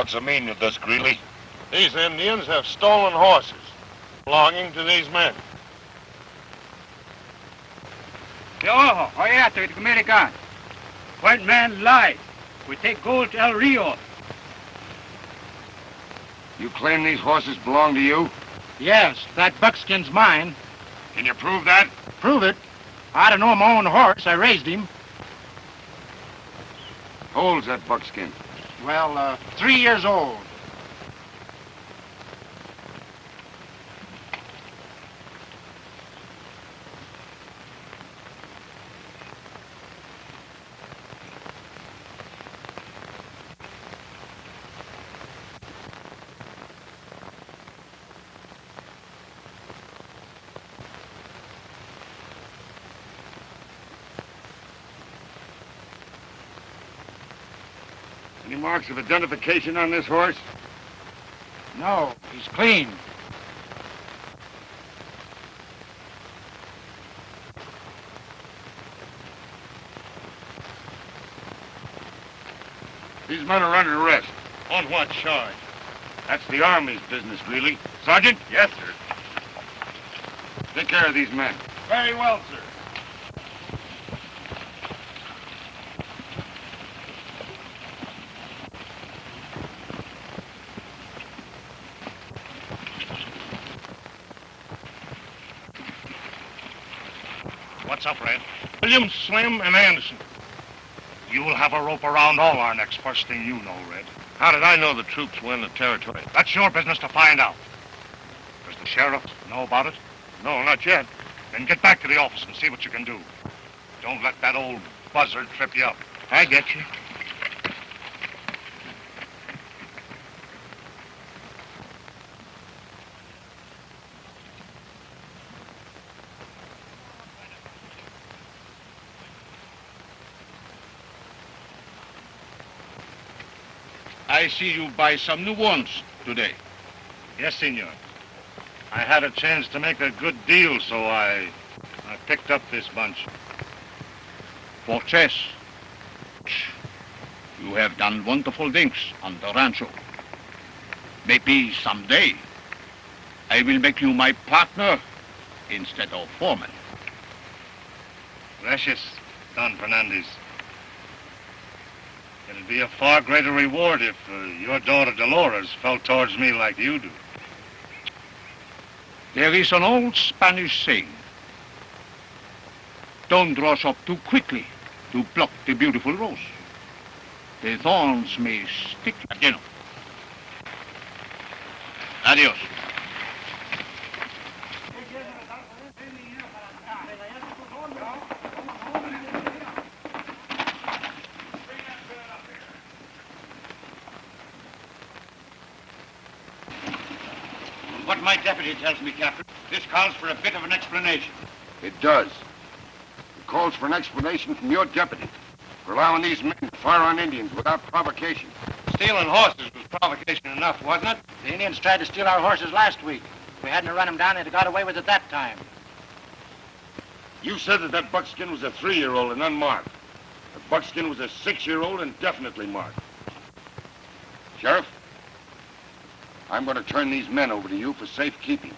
What's the meaning of this, Greeley? These Indians have stolen horses belonging to these men. Yo, oye, to the American. White man lied. We take gold to El Rio. You claim these horses belong to you? Yes, that buckskin's mine. Can you prove that? Prove it? I don't know my own horse. I raised him. How old's that buckskin? Well, 3 years old. Any marks of identification on this horse? No, he's clean. These men are under arrest. On what charge? That's the Army's business, Greeley. Sergeant? Yes, sir. Take care of these men. Very well, sir. What's up, Red? Williams, Slim, and Anderson. You will have a rope around all our necks, first thing you know, Red. How did I know the troops were in the territory? That's your business to find out. Does the sheriff know about it? No, not yet. Then get back to the office and see what you can do. Don't let that old buzzard trip you up. I get you. I see you buy some new ones today. Yes, senor. I had a chance to make a good deal, so I picked up this bunch. Fortress, you have done wonderful things on the rancho. Maybe someday I will make you my partner instead of foreman. Gracias, Don Fernandez. It'll be a far greater reward if your daughter Dolores felt towards me like you do. There is an old Spanish saying. Don't rush up too quickly to pluck the beautiful rose. The thorns may stick again. Adios. What my deputy tells me, Captain, this calls for a bit of an explanation. It does. It calls for an explanation from your deputy for allowing these men to fire on Indians without provocation. Stealing horses was provocation enough, wasn't it? The Indians tried to steal our horses last week. If we hadn't run them down, they'd have got away with it that time. You said that buckskin was a 3-year-old and unmarked. The buckskin was a 6-year-old and definitely marked. Sheriff, I'm going to turn these men over to you for safekeeping.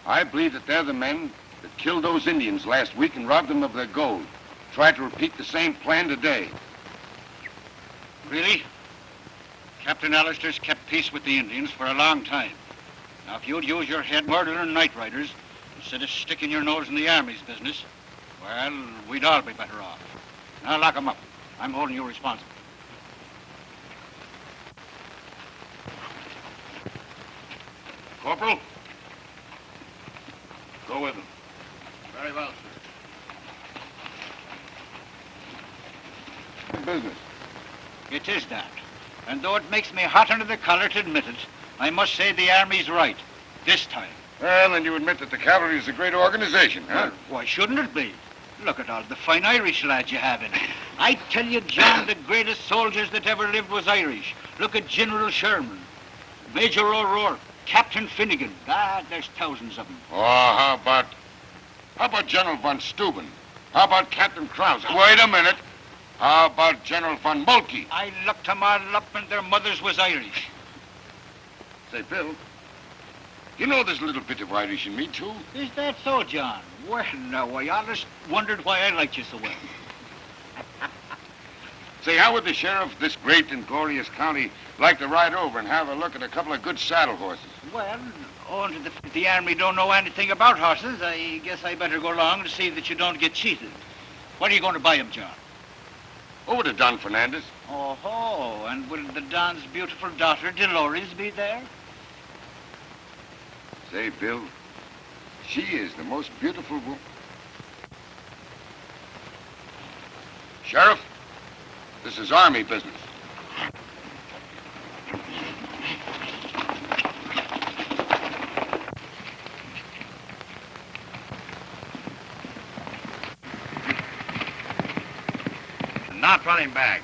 I believe that they're the men that killed those Indians last week and robbed them of their gold. Tried to repeat the same plan today. Really? Captain Allister's kept peace with the Indians for a long time. Now, if you'd use your head murdering night riders instead of sticking your nose in the Army's business, well, we'd all be better off. Now, lock 'em up. I'm holding you responsible. Corporal, go with them. Very well, sir. Good business. It is that. And though it makes me hot under the collar to admit it, I must say the Army's right. This time. Well, then you admit that the Cavalry is a great organization, huh? Well, why shouldn't it be? Look at all the fine Irish lads you have in it. I tell you, John, the greatest soldiers that ever lived was Irish. Look at General Sherman, Major O'Rourke, Captain Finnegan. Ah, there's thousands of them. Oh, how about General von Steuben? How about Captain Krause? Wait a minute. How about General von Moltke? I looked them all up and their mothers was Irish. Say, Bill, you know there's a little bit of Irish in me, too. Is that so, John? Well, now, I honest wondered why I liked you so well. Say, how would the sheriff of this great and glorious county like to ride over and have a look at a couple of good saddle horses? Well, owing to the army don't know anything about horses, I guess I better go along to see that you don't get cheated. What are you going to buy him, John? Over to Don Fernandez. Oh, and will the Don's beautiful daughter, Dolores, be there? Say, Bill, she is the most beautiful woman. Sheriff, this is Army business. Not running back.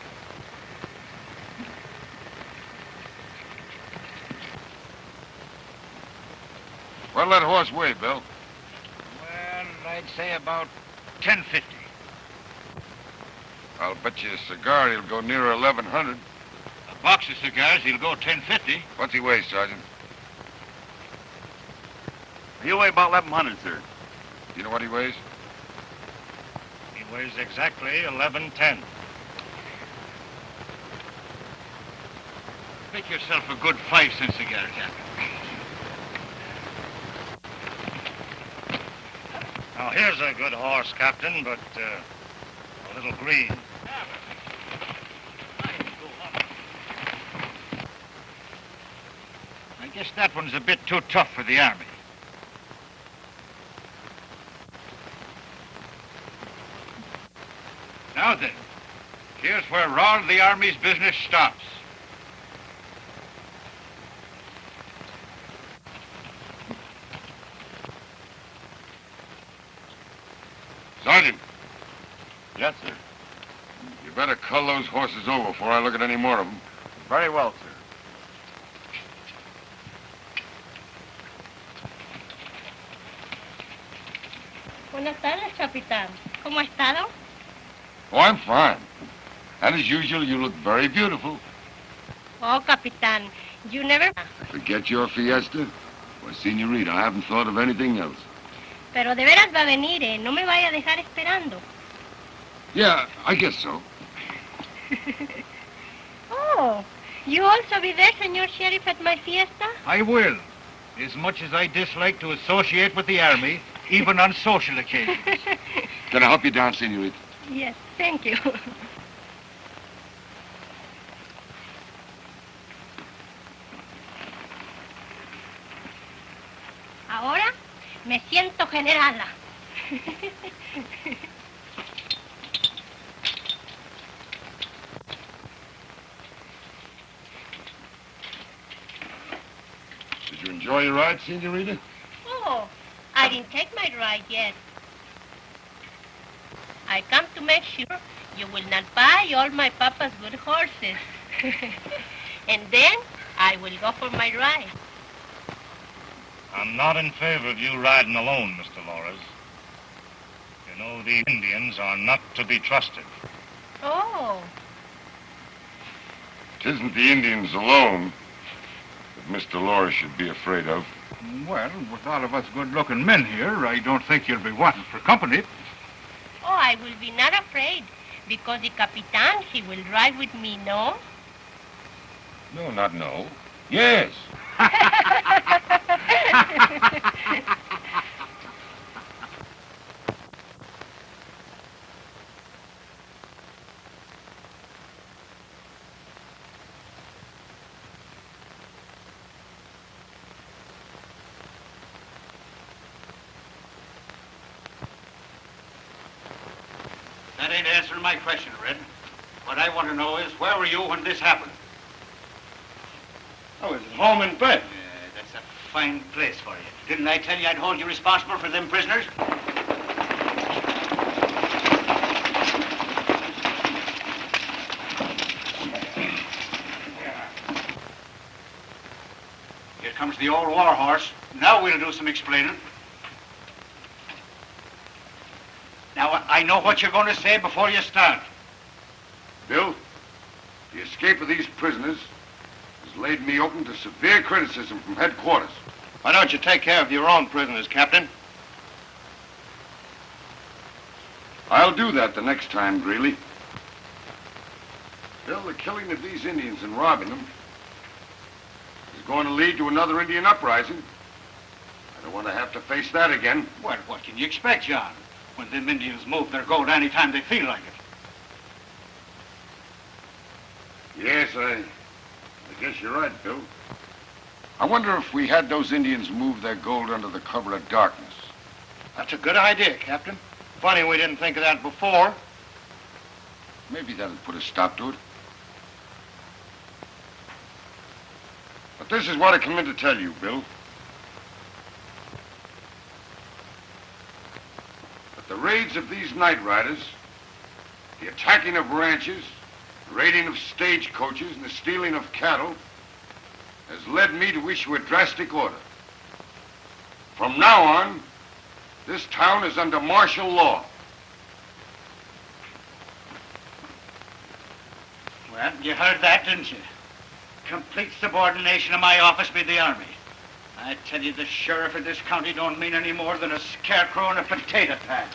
What'll that horse weigh, Bill? Well, I'd say about 1050. I'll bet you a cigar he'll go nearer 1100. A box of cigars, he'll go 1050. What's he weigh, Sergeant? He'll weigh about 1100, sir. You know what he weighs? He weighs exactly 1110. Make yourself a good 5-cent cigar, Captain. Now, here's a good horse, Captain, but a little green. I guess that one's a bit too tough for the Army. Now then, here's where all the Army's business stops. Sergeant, Yes, sir. you better cull those horses over before I look at any more of them. Very well, sir. Buenas tardes, Capitán. ¿Cómo ha estado? Oh, I'm fine. And as usual, you look very beautiful. Oh, Capitán, you never... Forget your fiesta? Why, senorita, I haven't thought of anything else. Pero de veras va a venir, ¿eh? No me vaya a dejar esperando. Yeah, I guess so. Oh, you also be there, Señor Sheriff, at my fiesta? I will, as much as I dislike to associate with the Army, even on social occasions. Can I help you down, senorita? Yes, thank you. Ahora me siento generala. Did you enjoy your ride, senorita? Oh, I didn't take my ride yet. I come to make sure you will not buy all my papa's good horses. And then I will go for my ride. I'm not in favor of you riding alone, Mr. Lawrence. You know, the Indians are not to be trusted. Oh, It isn't the Indians alone that Mr. Laura should be afraid of. Well, with all of us good-looking men here, I don't think you'll be wanting for company. oh, I will be not afraid because the Capitan, he will ride with me, no? No, not no. Yes. That ain't answering my question, Red. What I want to know is, where were you when this happened? I was at home in bed. Yeah, that's a fine place for you. Didn't I tell you I'd hold you responsible for them prisoners? Here comes the old war horse. Now we'll do some explaining. Now, I know what you're going to say before you start. Bill, the escape of these prisoners has laid me open to severe criticism from headquarters. Why don't you take care of your own prisoners, Captain? I'll do that the next time, Greeley. Bill, the killing of these Indians and robbing them is going to lead to another Indian uprising. I don't want to have to face that again. Well, what can you expect, John, when them Indians move their gold anytime they feel like it? Yes, I guess you're right, Bill. I wonder if we had those Indians move their gold under the cover of darkness. That's a good idea, Captain. Funny we didn't think of that before. Maybe that'll put a stop to it. But this is what I come in to tell you, Bill. That the raids of these night riders, the attacking of ranches, the raiding of stagecoaches, and the stealing of cattle has led me to issue a drastic order. From now on, this town is under martial law. Well, you heard that, didn't you? Complete subordination of my office by the Army. I tell you, the sheriff of this county don't mean any more than a scarecrow in a potato patch.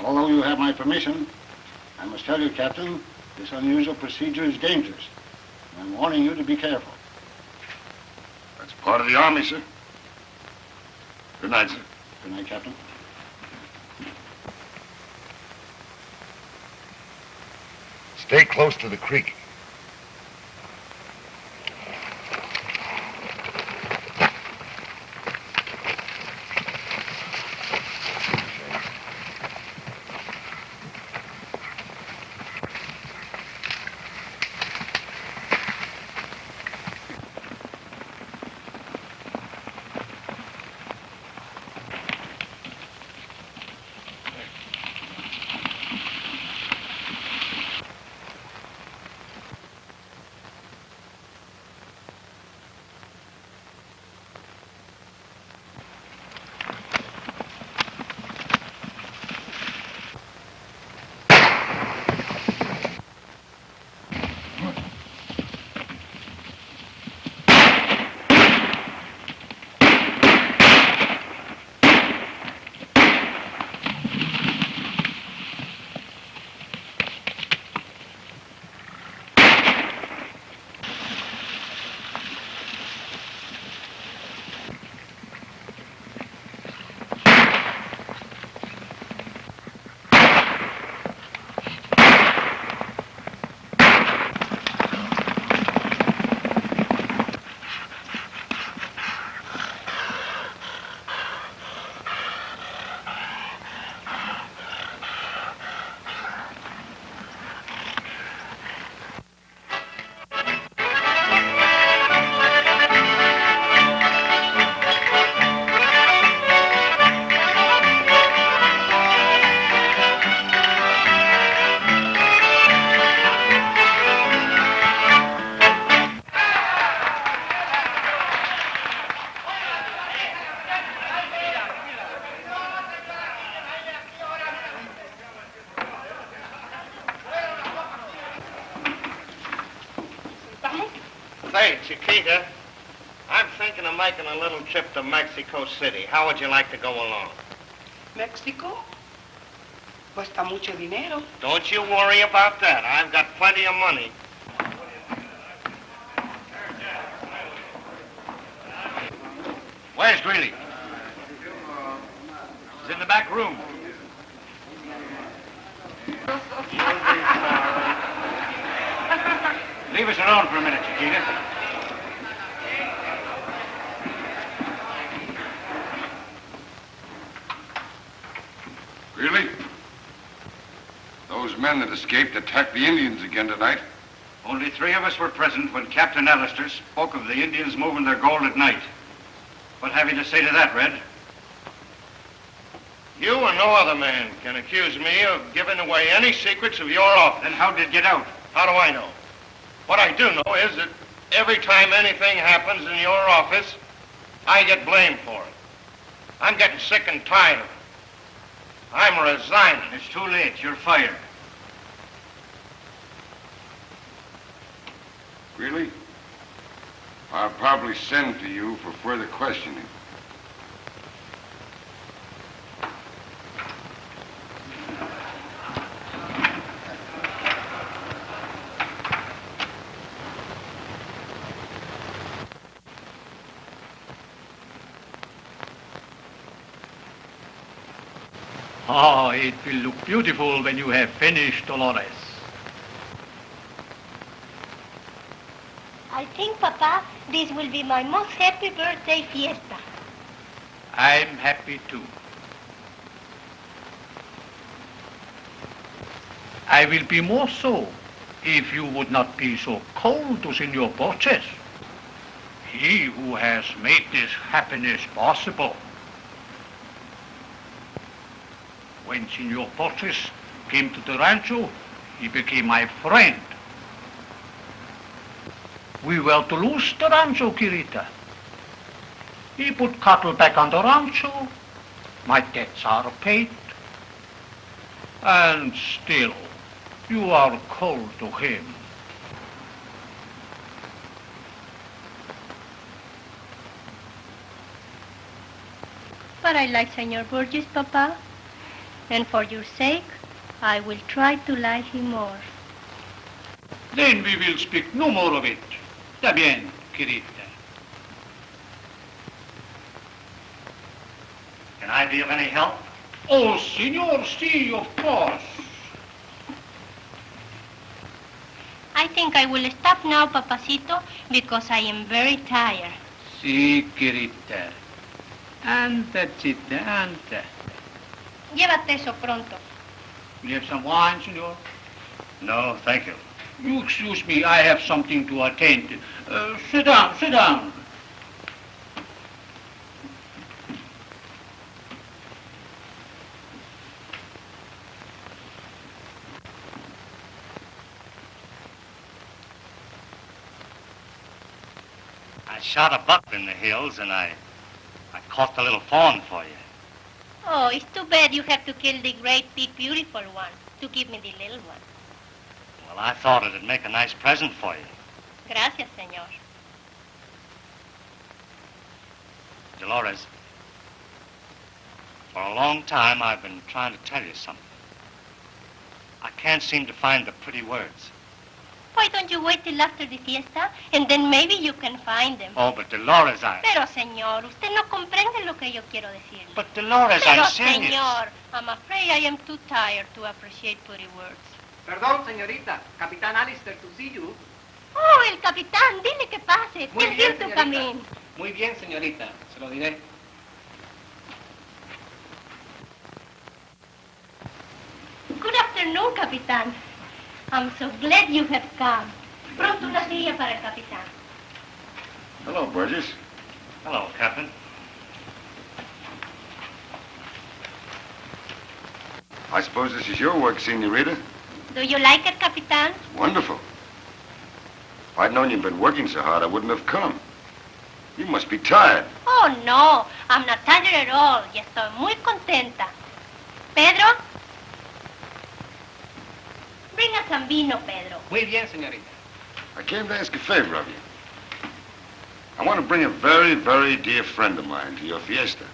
Although you have my permission, I must tell you, Captain, this unusual procedure is dangerous. I'm warning you to be careful. That's part of the Army, sir. Good night, sir. Good night, Captain. Stay close to the creek. Say, Chiquita, I'm thinking of making a little trip to Mexico City. How would you like to go along? Mexico? Cuesta mucho dinero. Don't you worry about that. I've got plenty of money. Where's Greeley? He's in the back room. Leave us alone for a minute, Chiquita. Really? Those men that escaped attacked the Indians again tonight. Only 3 of us were present when Captain Allister spoke of the Indians moving their gold at night. What have you to say to that, Red? You or no other man can accuse me of giving away any secrets of your office. Then how did it get out? How do I know? What I do know is that every time anything happens in your office, I get blamed for it. I'm getting sick and tired. I'm resigning. It's too late. You're fired. Greeley, I'll probably send to you for further questioning. Oh, it will look beautiful when you have finished, Dolores. I think, Papa, this will be my most happy birthday fiesta. I'm happy too. I will be more so if you would not be so cold to Senor Burgess. He who has made this happiness possible. When Senor Burgess came to the rancho, he became my friend. We were to lose the rancho, Quirita. He put cattle back on the rancho. My debts are paid. And still, you are cold to him. But I like Senor Burgess, Papa. And for your sake, I will try to like him more. Then we will speak no more of it. Está bien, Quirita. Can I be of any help? Oh, Senor, si, of course. I think I will stop now, Papacito, because I am very tired. Si, Quirita. Anda, chita, anda. Llévate eso pronto. Will you have some wine, Senor? No, thank you. You excuse me, I have something to attend to. Sit down, sit down. I shot a buck in the hills, and I caught the little fawn for you. Oh, it's too bad you have to kill the great, big, beautiful one to give me the little one. Well, I thought it'd make a nice present for you. Gracias, Señor. Dolores, for a long time I've been trying to tell you something. I can't seem to find the pretty words. Why don't you wait till after the fiesta, and then maybe you can find them? Oh, but Dolores, Pero, señor, usted no comprende lo que yo quiero decirle. But Dolores, Pero, I'm serious. señor, I'm afraid I am too tired to appreciate pretty words. Perdón, señorita. Capitán Allister to see you. Oh, el capitán, dile que pase. Muy Tell bien, him to señorita. come in. Muy bien, señorita. Se lo diré. Good afternoon, capitán. I'm so glad you have come. Pronto una silla para el capitán. Hello, Burgess. Hello, Captain. I suppose this is your work, Senorita? Do you like it, capitán? Wonderful. If I'd known you'd been working so hard, I wouldn't have come. You must be tired. Oh, no. I'm not tired at all. Y estoy muy contenta. Pedro? Bring us some vino, Pedro. Muy bien, señorita. I came to ask a favor of you. I want to bring a very, very dear friend of mine to your fiesta.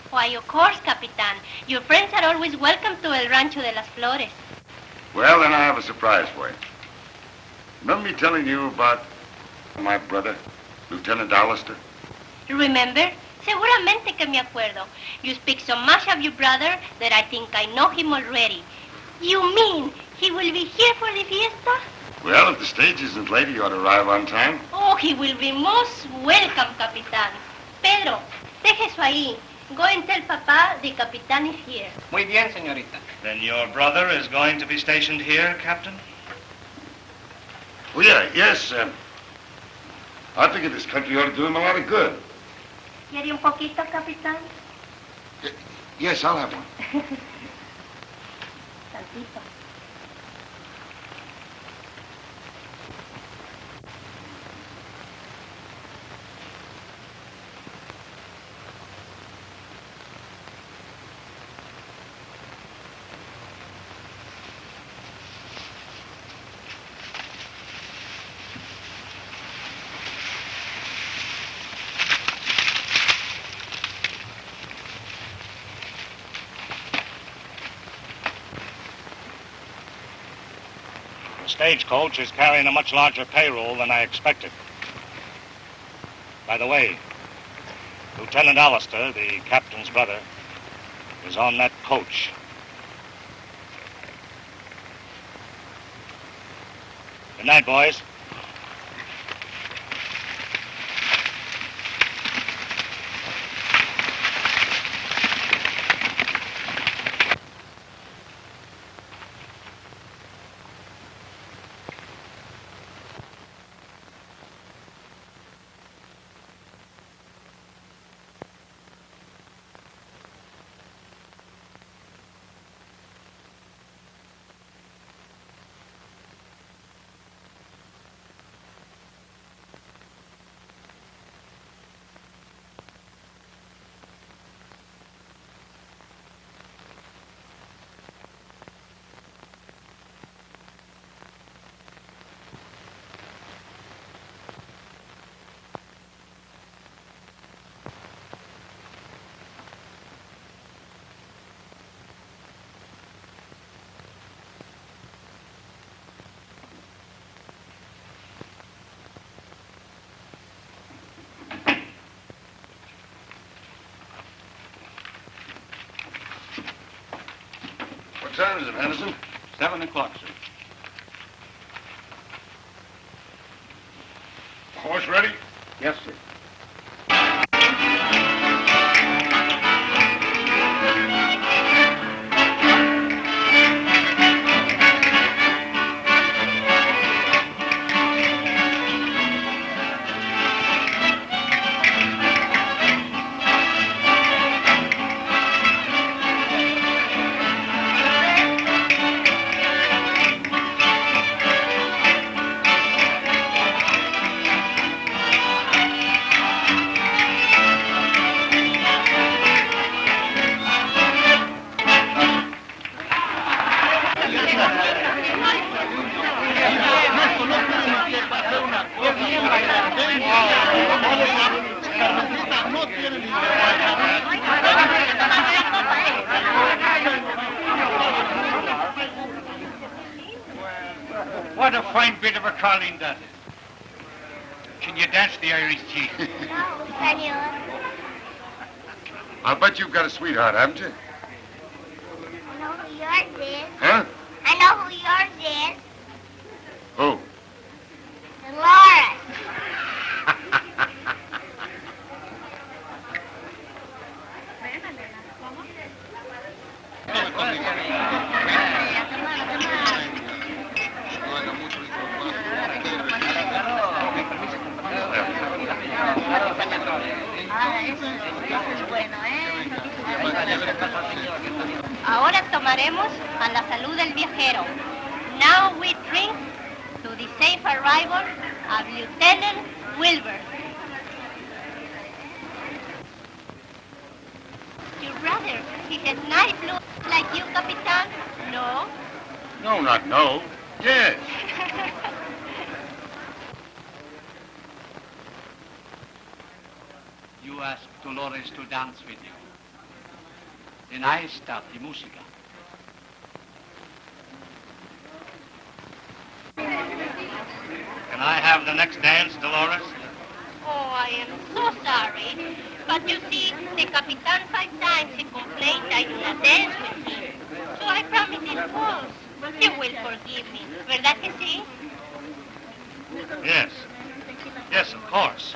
Why, of course, capitán. Your friends are always welcome to El Rancho de las Flores. Well, then I have a surprise for you. Remember me telling you about my brother, Lieutenant Allister? Remember? Seguramente que me acuerdo. You speak so much of your brother that I think I know him already. You mean he will be here for the fiesta? Well, if the stage isn't late, he ought to arrive on time. Oh, he will be most welcome, capitán. Pedro, deje eso ahí. Go and tell Papa the capitán is here. Muy bien, señorita. Then your brother is going to be stationed here, Captain? Oh, yeah, yes. I figured this country ought to do him a lot of good. ¿Quiere un poquito, capitán? Yes, I'll have one. Tantito. The Stagecoach is carrying a much larger payroll than I expected. By the way, Lieutenant Allister, the captain's brother, is on that coach. Good night, boys. What time is it, Henderson? 7 o'clock, sir. Horse ready? Yes, sir. What a fine bit of a calling that is. Can you dance the Irish jig? No, senor. I'll bet you've got a sweetheart, haven't you? I know who yours is. Huh? I know who yours is. Who? Dolores. Ahora tomaremos a la salud del viajero. Now we drink to the safe arrival of Lieutenant Wilbur. Your brother, he has nice blue like you, Capitan? No? No, not no. Yes. You ask Dolores to dance with you. Then I start the música. Can I have the next dance, Dolores? Oh, I am so sorry. But you see, the Capitan 5 times he complained I do not dance with him. So I promised it was. You will forgive me. ¿Verdad que sí? Yes. Yes, of course.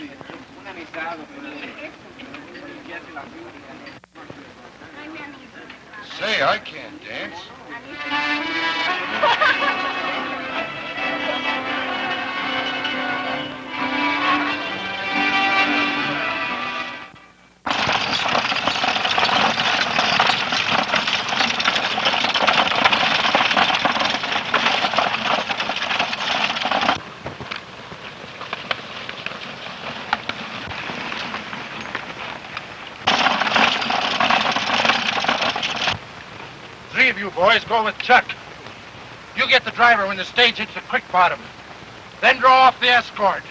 Say, I can't dance. Three of you boys go with Chuck. You get the driver when the stage hits the creek bottom. Then draw off the escort.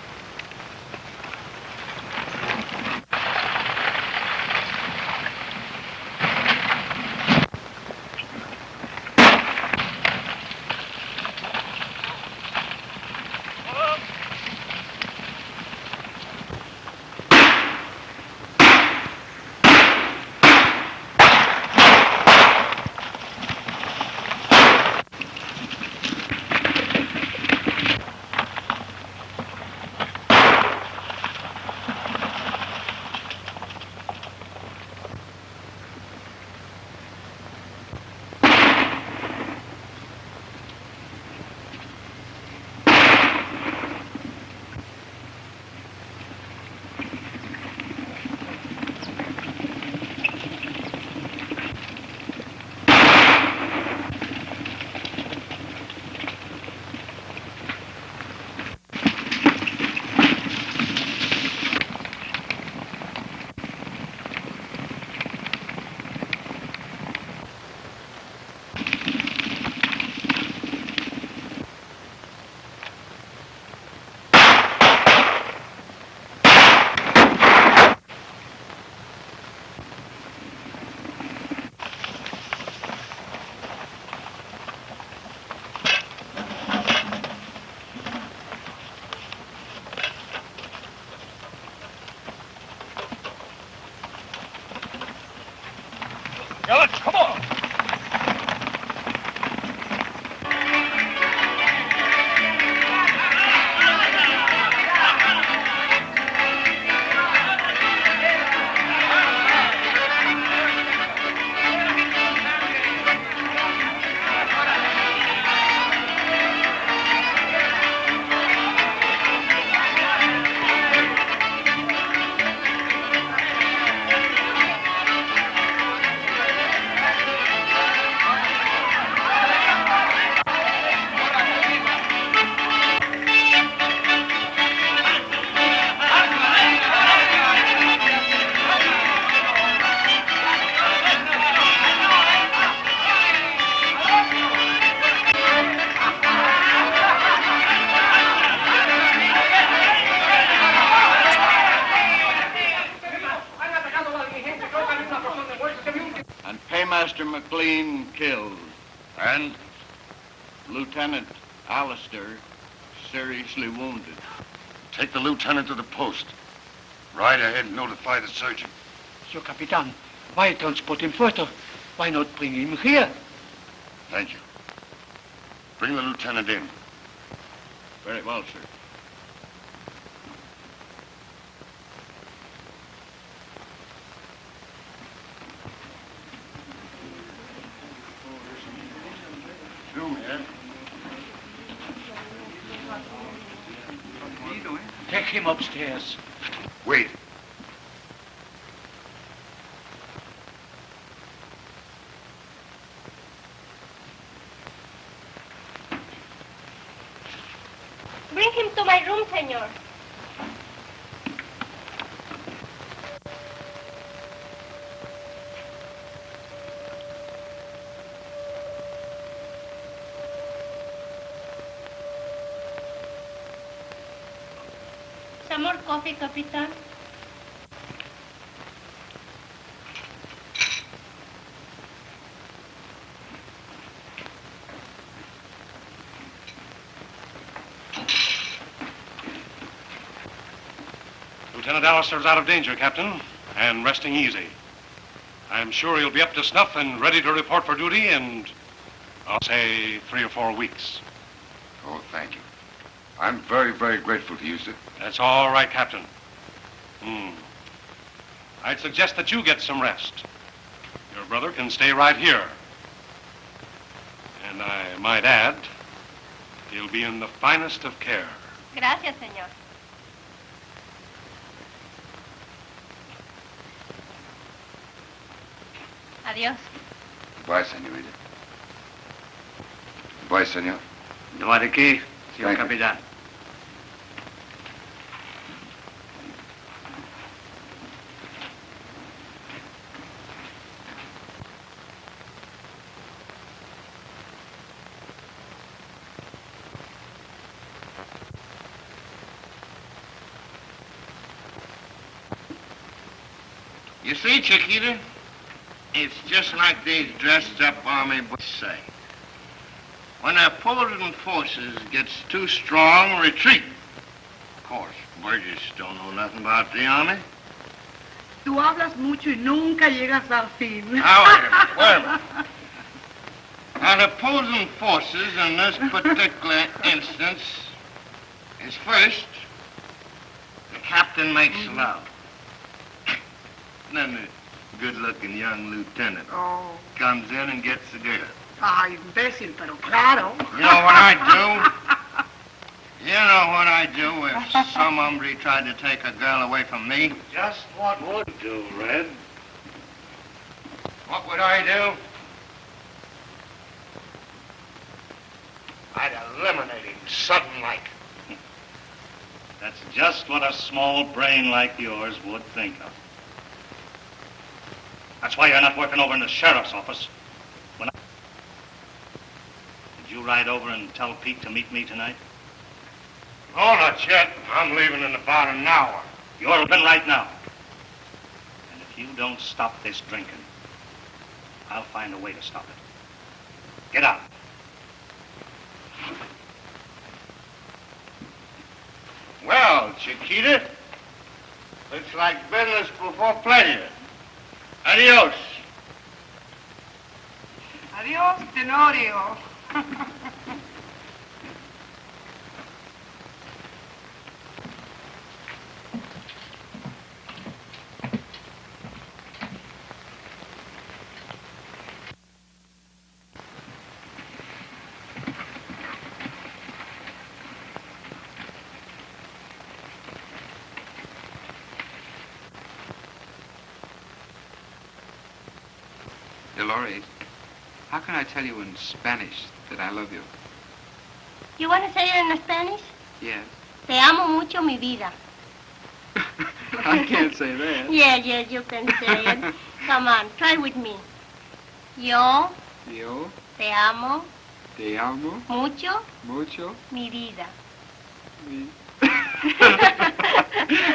clean killed. And? Lieutenant Allister, seriously wounded. Take the lieutenant to the post. Ride ahead and notify the surgeon. Sir Capitan, why transport him further? Why not bring him here? Thank you. Bring the lieutenant in. Very well, sir. Zoom here. Take him upstairs. Wait. Bring him to my room, senor. Some more coffee, Capitan? Lieutenant Allister's out of danger, Captain, and resting easy. I'm sure he'll be up to snuff and ready to report for duty in, I'll say, 3 or 4 weeks. Oh, thank you. I'm very, very grateful to you, sir. That's all right, Captain. I'd suggest that you get some rest. Your brother can stay right here. And I might add, he'll be in the finest of care. Gracias, senor. Adiós. Goodbye, senorita. Goodbye, senor. No hay de qué, señor Thank you. Capitan. You see, Chiquita, it's just like these dressed-up army boys say. When our opposing forces gets too strong, retreat. Of course, Burgess don't know nothing about the army. Tú hablas mucho y nunca llegas al fin. Now, wait a minute. Our opposing forces in this particular instance is first, the captain makes love. Then the good-looking young lieutenant comes in and gets the girl. Ay, imbécil, pero claro. You know what I do? You know what I do if some hombre tried to take a girl away from me? Just what would do, Red? What would I do? I'd eliminate him sudden-like. That's just what a small brain like yours would think of. That's why you're not working over in the sheriff's office. Did you ride over and tell Pete to meet me tonight? No, not yet. I'm leaving in about an hour. You're leaving right now. And if you don't stop this drinking, I'll find a way to stop it. Get out. Well, Chiquita, looks like business before pleasure. Adios. Adiós, Tenorio. Dolores, how can I tell you in Spanish that I love you? You want to say it in Spanish? Yes. Te amo mucho, mi vida. I can't say that. Yes, you can say it. Come on, try with me. Yo Yo te amo te amo mucho, mucho. mi vida.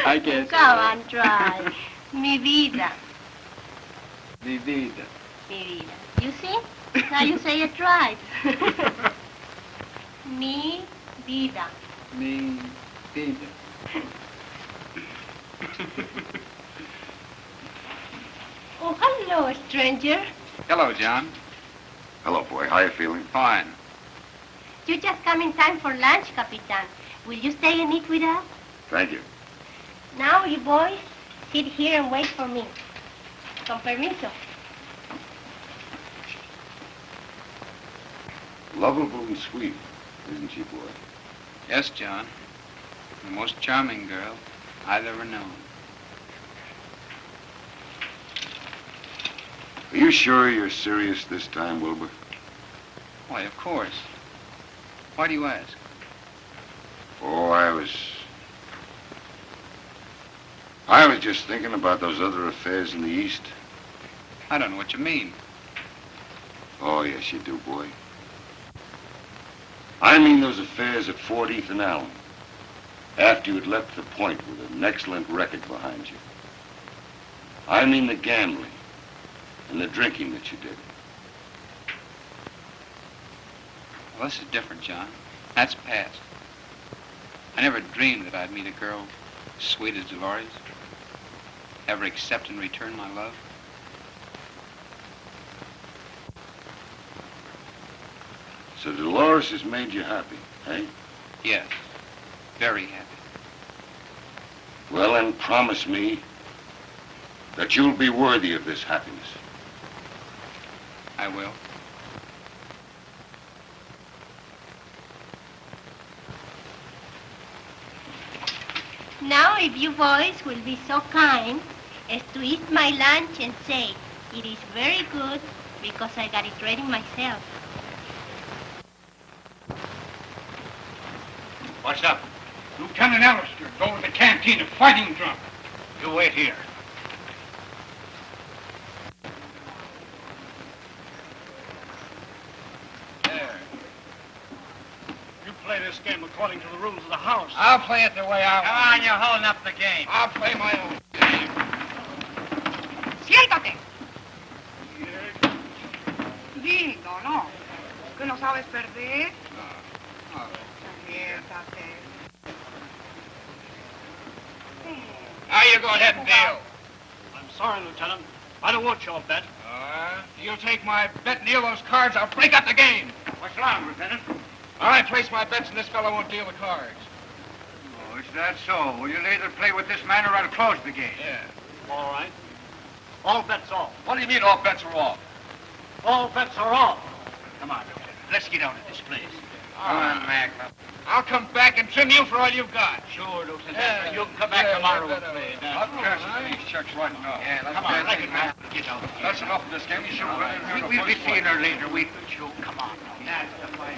I can't say Come that. on, try. Mi vida. Mi vida. Mi vida. You see? Now you say it right. Mi vida. Mi vida. Oh, hello, stranger. Hello, John. Hello, boy. How you feeling? Fine. You just come in time for lunch, Capitan. Will you stay and eat with us? Thank you. Now, you boys, sit here and wait for me. Con permiso. Lovable and sweet, isn't she, boy? Yes, John. The most charming girl I've ever known. Are you sure you're serious this time, Wilbur? Why, of course. Why do you ask? Oh, I was just thinking about those other affairs in the East. I don't know what you mean. Oh, yes, you do, boy. I mean those affairs at 14th and Allen, after you had left the point with an excellent record behind you. I mean the gambling and the drinking that you did. Well, this is different, John. That's past. I never dreamed that I'd meet a girl as sweet as Dolores. Ever accept and return my love. So Dolores has made you happy, eh? Yes. Very happy. Well, then promise me that you'll be worthy of this happiness. I will. Now, if you boys will be so kind as to eat my lunch and say, it is very good because I got it ready myself. What's up? Lieutenant Allister, go to the cantina, fighting drunk. You wait here. There. You play this game according to the rules of the house. I'll play it the way I want. Come on, you're holding up the game. I'll play my own. ¡Siéntate! Lindo, ¿no? ¿Que no sabes perder? Siéntate. Now you go ahead and deal. I'm sorry, Lieutenant. I don't want your bet. You'll take my bet and deal those cards, I'll break up the game. What's wrong, Lieutenant? I place my bets and this fellow won't deal the cards. Oh, is that so? Well, you'll either play with this man or I'll close the game. Yeah. All right. All bets off. What do you mean all bets are off? All bets are off. Come on, Lieutenant. Let's get out of this place. Come on, Mac. I'll come back and trim you for all you've got. Sure, Lieutenant. Yeah, you can come back tomorrow and play. I'll cancel these checks right now. Yeah, come on. Like it, man. Get out of here. That's enough of this game. You should have been in here. We'll be seeing her later. We you. Come on. That's the fight.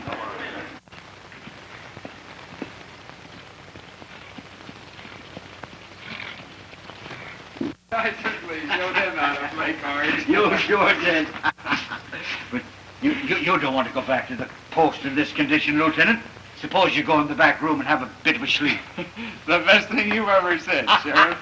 I certainly showed him how to play cards. You sure did. But you don't want to go back to the post in this condition, Lieutenant. Suppose you go in the back room and have a bit of a sleep. The best thing you ever said, Sheriff.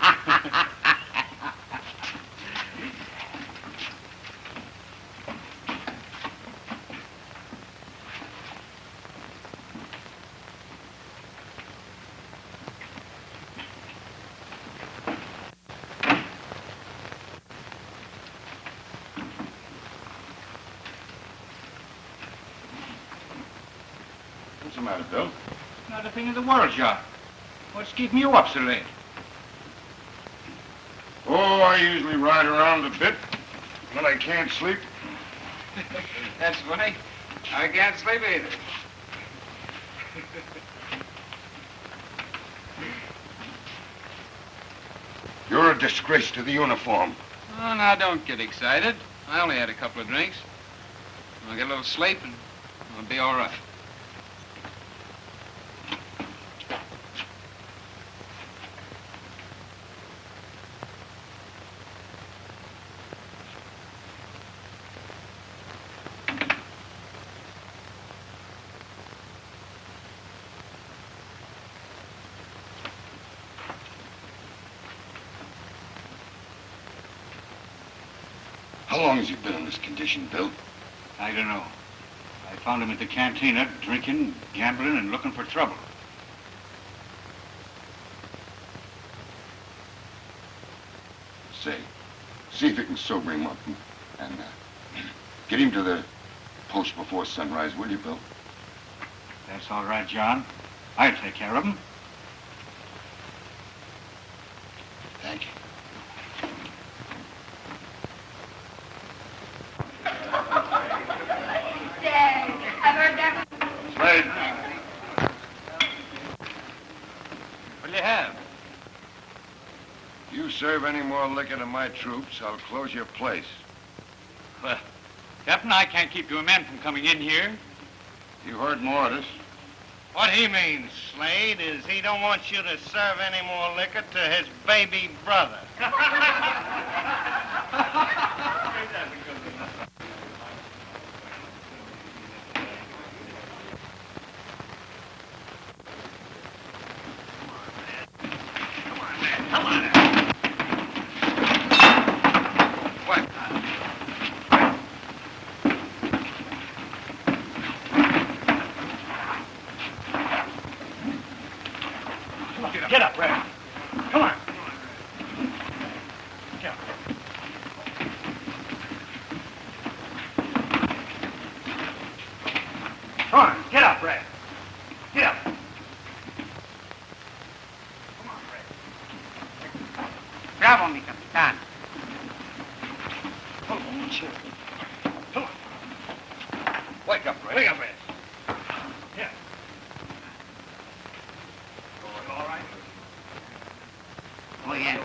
What's the matter, Bill? Not a thing in the world, John. What's keeping you up so late? Oh, I usually ride around a bit when I can't sleep. That's funny. I can't sleep either. You're a disgrace to the uniform. Oh, now, don't get excited. I only had a couple of drinks. I'll get a little sleep and I'll be all right. How long has you been in this condition, Bill? I don't know. I found him at the Cantina, drinking, gambling, and looking for trouble. Say, see if you can sober him up and get him to the post before sunrise, will you, Bill? That's all right, John. I'll take care of him. Thank you. I've heard that. Slade. What'll you have? You serve any more liquor to my troops, I'll close your place. Well, Captain, I can't keep your men from coming in here. You heard more of this. What he means, Slade, is he don't want you to serve any more liquor to his baby brother. Get up, Red. Come on. Get up. Come on, get up, Red. Get up. Come on, Red. Bravo, mi capitán. Come on, chill. Come on. Wake up, Red. Wake up, Red. Yeah. All right. Muy bien.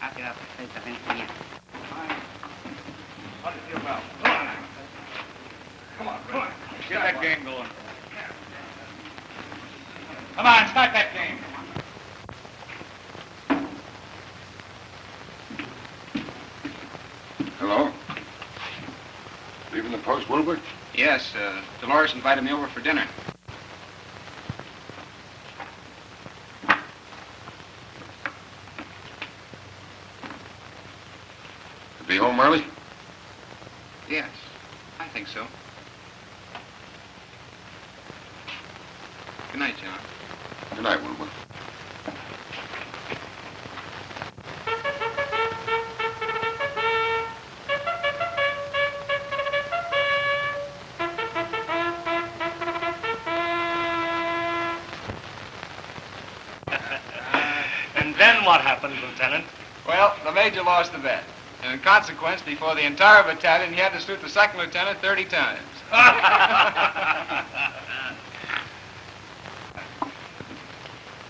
Ha quedado perfectamente bien. How does it feel well? Come on now. Come on, come on. Get that game going. Come on, start that game. Hello? Leaving the post, Wilbur? Yes, Dolores invited me over for dinner. Be home early? Yes, I think so. Good night, John. Good night, Wilbur. And then what happened, Lieutenant? Well, the major lost the bet. And in consequence, before the entire battalion, he had to shoot the second lieutenant 30 times.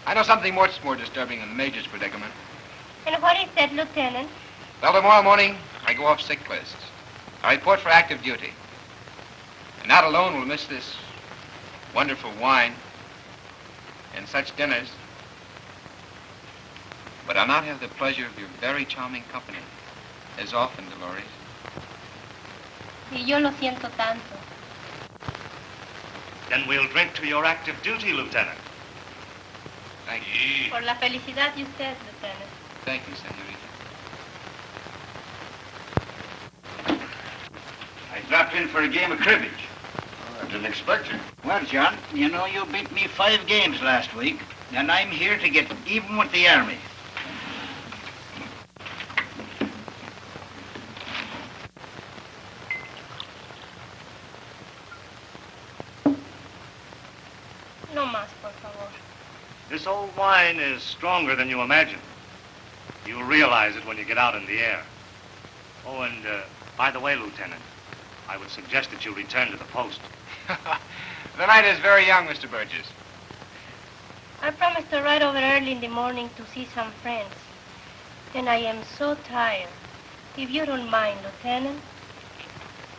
I know something much more disturbing than the major's predicament. And what is that, Lieutenant? Well, tomorrow morning, I go off sick list. I report for active duty. And not alone will miss this wonderful wine and such dinners, but I'll not have the pleasure of your very charming company as often, Dolores. Y yo lo siento tanto. Then we'll drink to your active duty, Lieutenant. Thank you. Por la felicidad de usted, Lieutenant. Thank you, senorita. I dropped in for a game of cribbage. I didn't expect you. Well, John, you know you beat me 5 games last week, and I'm here to get even with the Army. No más, por favor. This old wine is stronger than you imagine. You'll realize it when you get out in the air. Oh, and by the way, Lieutenant, I would suggest that you return to the post. The night is very young, Mr. Burgess. I promised to ride over early in the morning to see some friends. And I am so tired. If you don't mind, Lieutenant.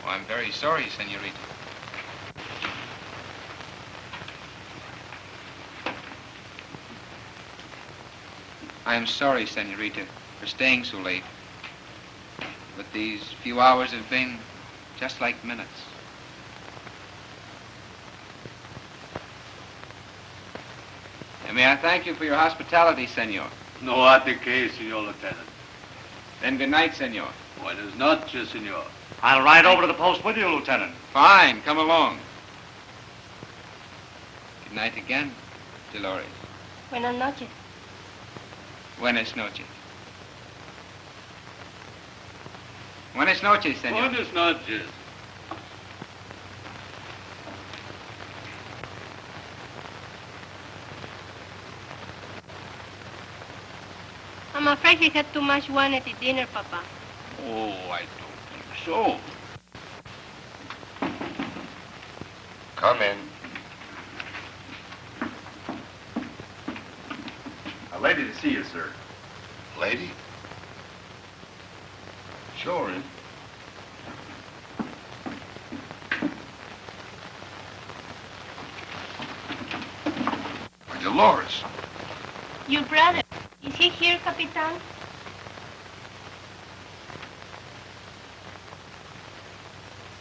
Oh, I'm very sorry, senorita. I am sorry, senorita, for staying so late. But these few hours have been just like minutes. And may I thank you for your hospitality, senor. No ate que, Senor Lieutenant. Then good night, senor. Buenas noches, senor. I'll ride over to the post with you, Lieutenant. Fine, come along. Good night again, Dolores. Buenas noches. Buenas noches. Buenas noches, senor. Buenas noches. I'm afraid he had too much wine at the dinner, Papa. Oh, I don't think so. Come in. A lady to see you, sir. Lady? Sure. Why, Dolores. Your brother. Is he here, Capitan?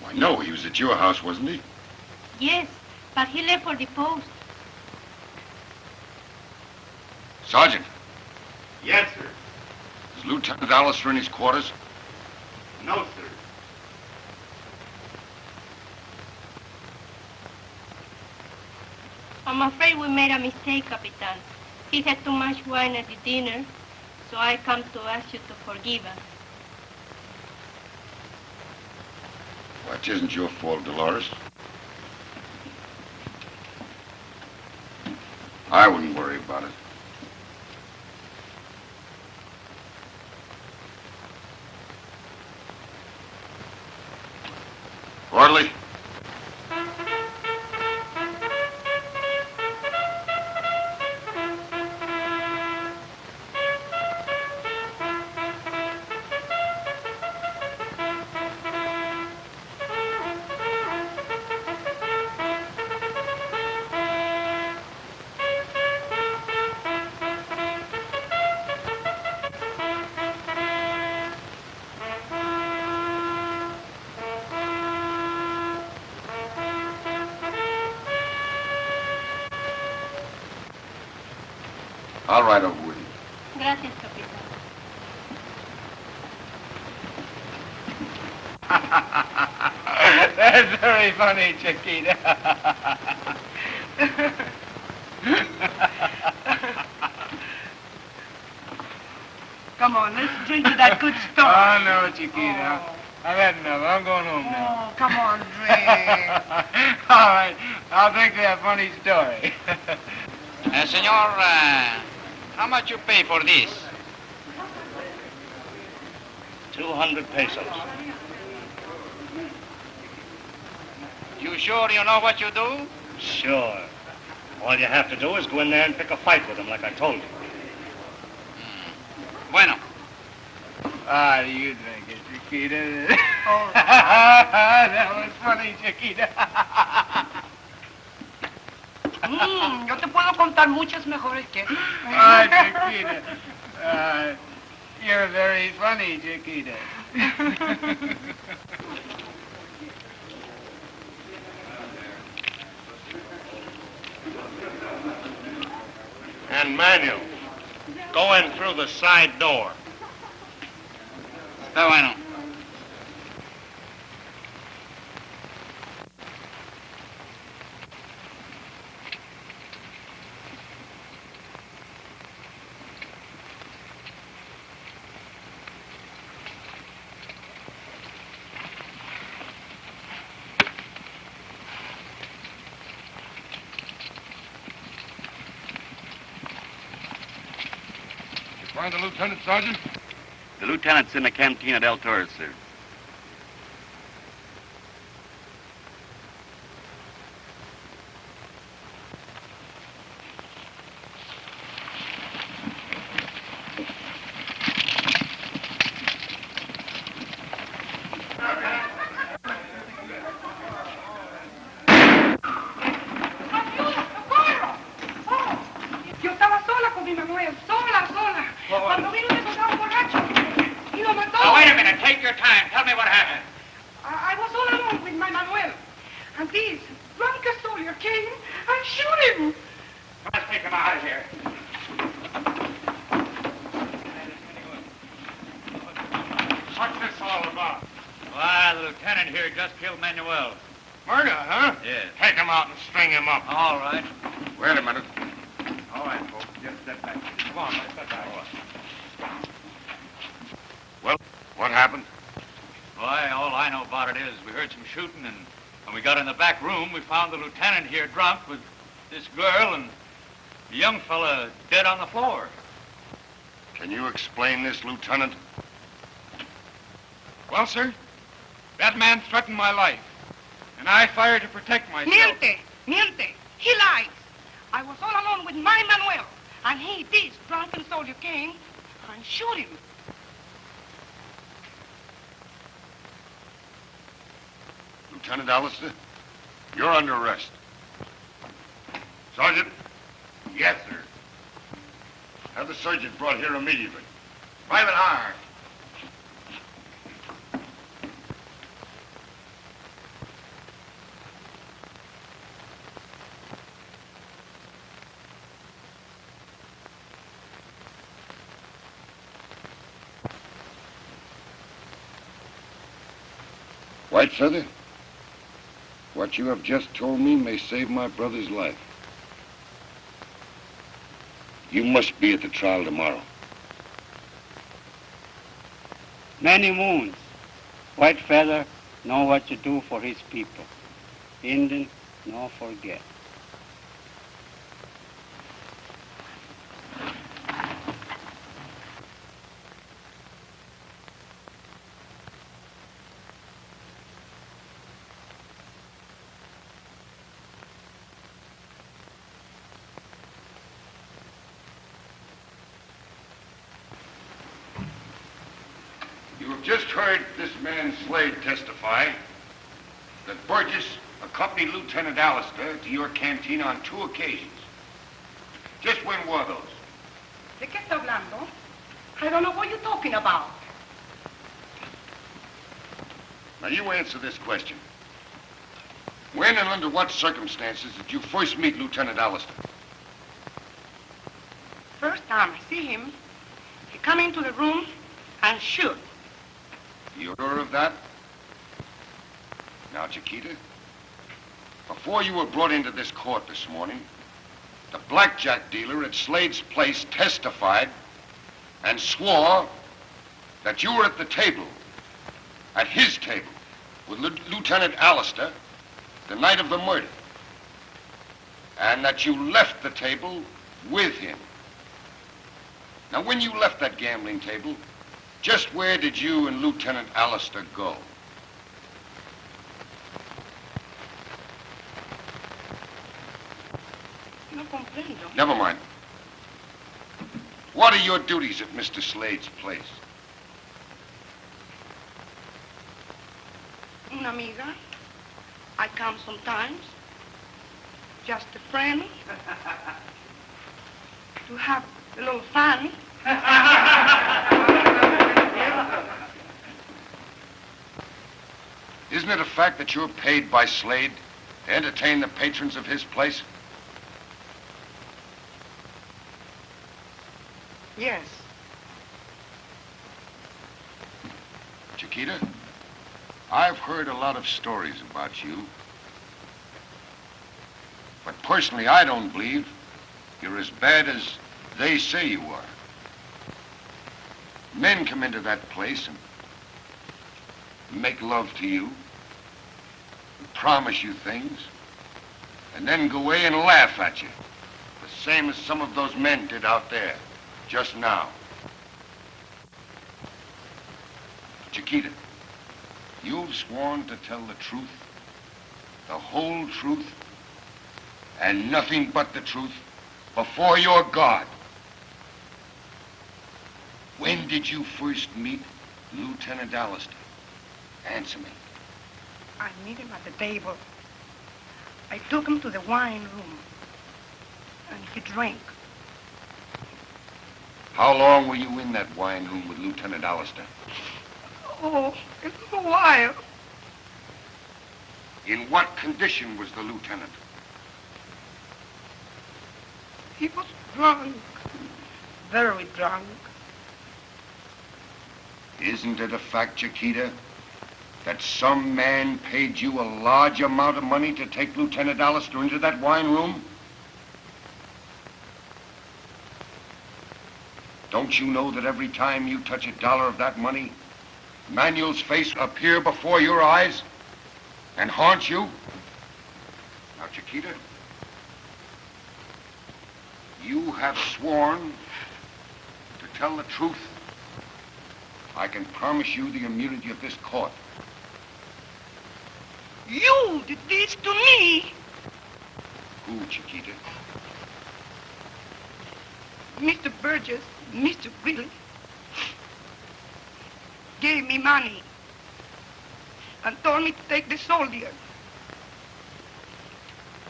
Why, no, he was at your house, wasn't he? Yes, but he left for the post. Sergeant, Yes, sir. is Lieutenant Allister in his quarters? No, sir. I'm afraid we made a mistake, Capitan. He had too much wine at the dinner, so I come to ask you to forgive us. Well, it isn't your fault, Dolores. I wouldn't worry about it. Orderly. I'll ride over with you. Gracias, Capitan. That's very funny, Chiquita. Come on, let's drink to that good story. Oh, no, Chiquita. I've had enough. I'm going home now. Oh, come on, drink. All right. I'll drink that funny story. Senor, how much you pay for this? 200 pesos. You sure you know what you do? Sure. All you have to do is go in there and pick a fight with him, like I told you. Bueno. Ah, you drink it, Chiquita. Oh. That was funny, Chiquita. Yo te puedo contar muchas mejores que... Ah, Chiquita. You're very funny, Chiquita. And Manuel, go in through the side door. Está bueno. Find the lieutenant, Sergeant? The lieutenant's in the Cantina del Torres, sir. Yo estaba sola con mi Manuel, sola. Cuando vino me encontraba un borracho y lo mató. Now, wait a minute. Take your time. Tell me what happened. I was all alone with my Manuel. And this drunken soldier came and shoot him. Let's take him out of here. Shut this off. about? Why, the lieutenant here just killed Manuel. Murder, huh? Yes. Take him out and string him up. All right. Wait a minute. All right, folks. Just step back. Come on, let's step back. Well, what happened? Why, all I know about it is we heard some shooting, and when we got in the back room, we found the lieutenant here drunk with this girl and the young fella dead on the floor. Can you explain this, Lieutenant? Well, sir, that man threatened my life, and I fired to protect myself. Miente. He lies. I was all alone with my Manuel, and this drunken soldier came and shot him. Lieutenant Allister, you're under arrest. Sergeant? Yes, sir. Have the sergeant brought here immediately. Private Hire. White Feather, what you have just told me may save my brother's life. You must be at the trial tomorrow. Many moons. White Feather know what to do for his people. Indian no forget. You have just heard this man Slade testify that Burgess accompanied Lieutenant Allister to your cantina on 2 occasions. Just when were those? ¿De qué está hablando? I don't know what you're talking about. Now you answer this question. When and under what circumstances did you first meet Lieutenant Allister? First time I see him, he come into the room and shoot. You sure of that? Now, Chiquita, before you were brought into this court this morning, the blackjack dealer at Slade's place testified and swore that you were at the table, at his table, with Lieutenant Allister the night of the murder, and that you left the table with him. Now, when you left that gambling table, just where did you and Lieutenant Allister go? No comprendo. Never mind. What are your duties at Mr. Slade's place? Una amiga. I come sometimes. Just a friend. To have a little fun. Isn't it a fact that you're paid by Slade to entertain the patrons of his place? Yes. Chiquita, I've heard a lot of stories about you. But personally, I don't believe you're as bad as they say you are. Men come into that place and make love to you, and promise you things, and then go away and laugh at you, the same as some of those men did out there just now. Chiquita, you've sworn to tell the truth, the whole truth, and nothing but the truth before your God. When did you first meet Lieutenant Allister? Answer me. I meet him at the table. I took him to the wine room, and he drank. How long were you in that wine room with Lieutenant Allister? Oh, it's a while. In what condition was the lieutenant? He was drunk, very drunk. Isn't it a fact, Chiquita, that some man paid you a large amount of money to take Lieutenant Allister into that wine room? Don't you know that every time you touch $1 of that money, Manuel's face will appear before your eyes and haunt you? Now, Chiquita, you have sworn to tell the truth. I can promise you the immunity of this court. You did this to me. Who, Chiquita? Mr. Burgess, Mr. Greeley gave me money and told me to take the soldier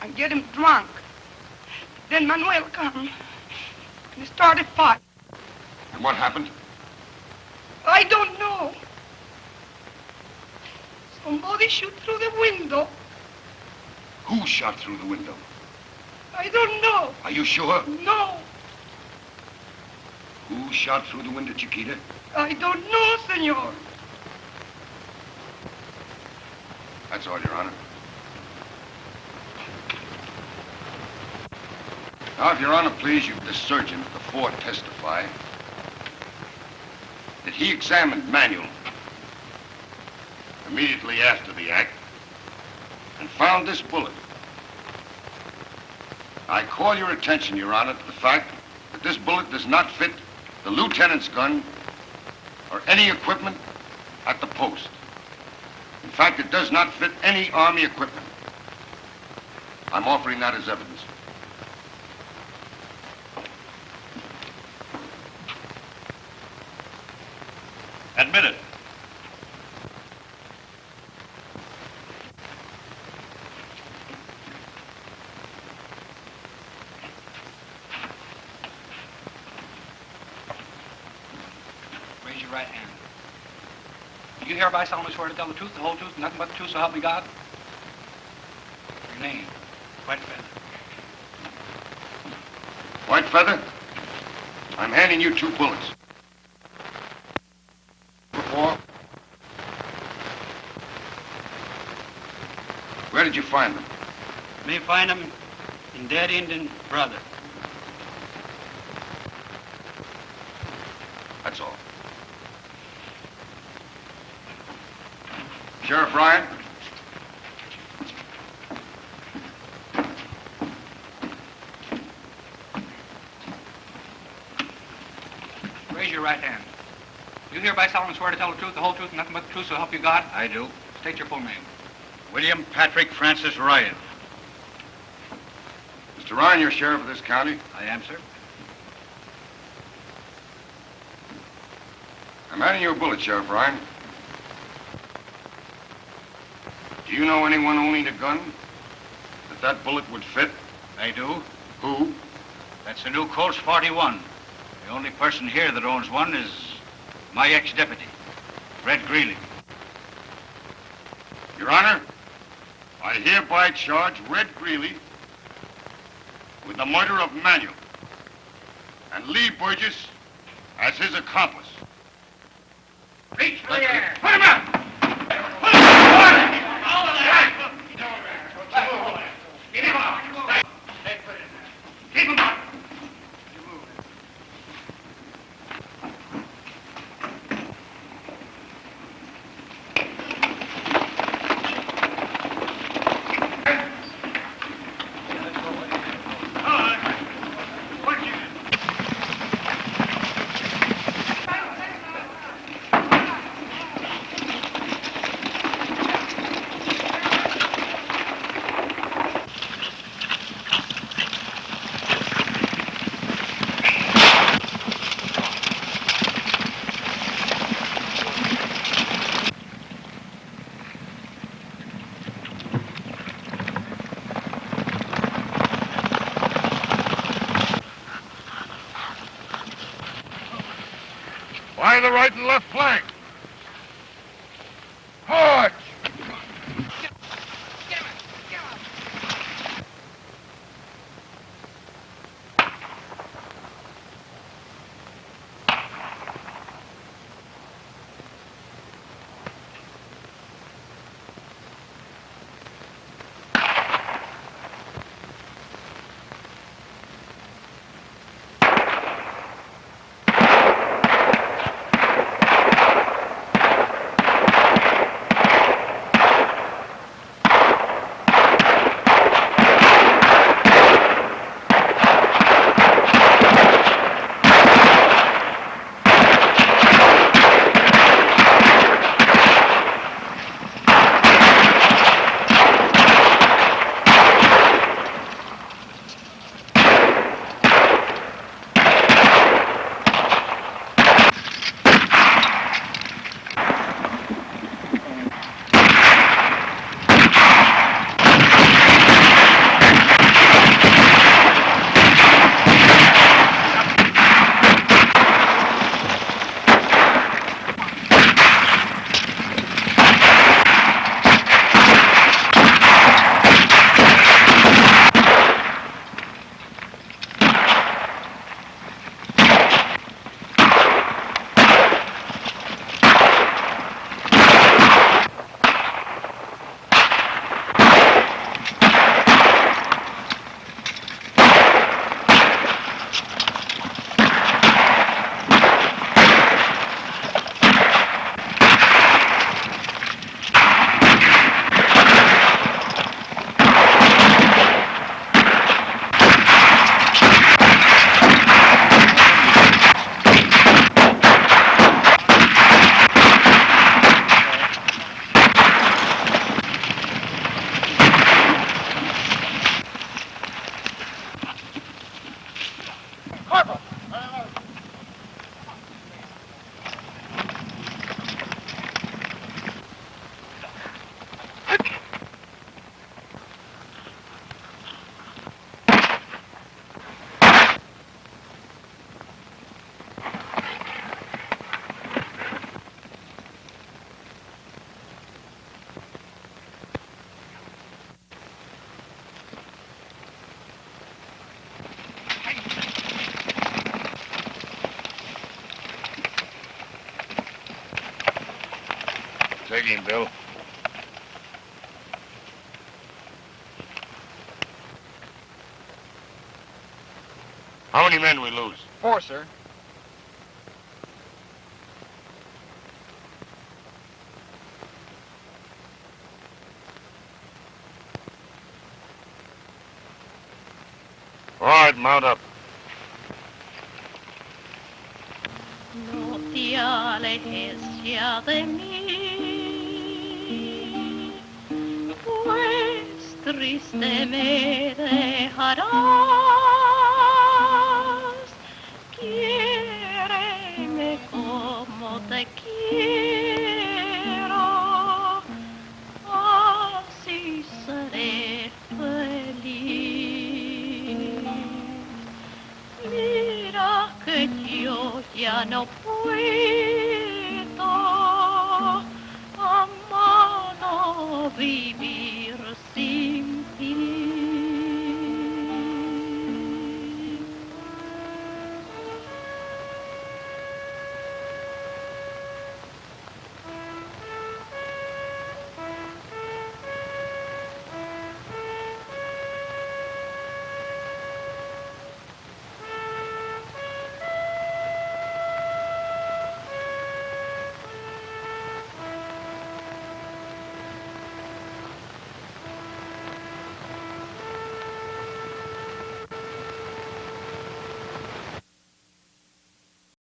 and get him drunk. Then Manuel come and started a fight. And what happened? I don't know. Somebody shoot through the window. Who shot through the window? I don't know. Are you sure? No. Who shot through the window, Chiquita? I don't know, senor. That's all, Your Honor. Now, if Your Honor please, the surgeon at the fort testify that he examined Manuel immediately after the act and found this bullet. I call your attention, Your Honor, to the fact that this bullet does not fit the lieutenant's gun or any equipment at the post. In fact, it does not fit any Army equipment. I'm offering that as evidence. Admitted. Raise your right hand. Do you hereby solemnly swear to tell the truth, the whole truth, and nothing but the truth, so help me God? Your name? White Feather. White Feather, I'm handing you 2 bullets. Where did you find them? Me find them in dead Indian brother. That's all. Sheriff Ryan? Raise your right hand. Do you hereby solemnly swear to tell the truth, the whole truth, and nothing but the truth, so help you God? I do. State your full name. William Patrick Francis Ryan. Mr. Ryan, you're sheriff of this county? I am, sir. I'm handing you a bullet, Sheriff Ryan. Do you know anyone owning a gun that bullet would fit? I do. Who? That's the new Colts 41. The only person here that owns one is my ex-deputy, Red Greeley. Your Honor, I hereby charge Red Greeley with the murder of Manuel and Lee Burgess as his accomplice. Reach for the air. Put him out! Get him out. Keep him out. By the right and left flank. Hard! Begging, Bill. How many men we lose? 4, sir. All right, mount up. No te alejes ya de mí, pues triste me dejarás. Quiéreme como te quiero, así seré feliz. Mira que yo ya no puedo, amado, vivir.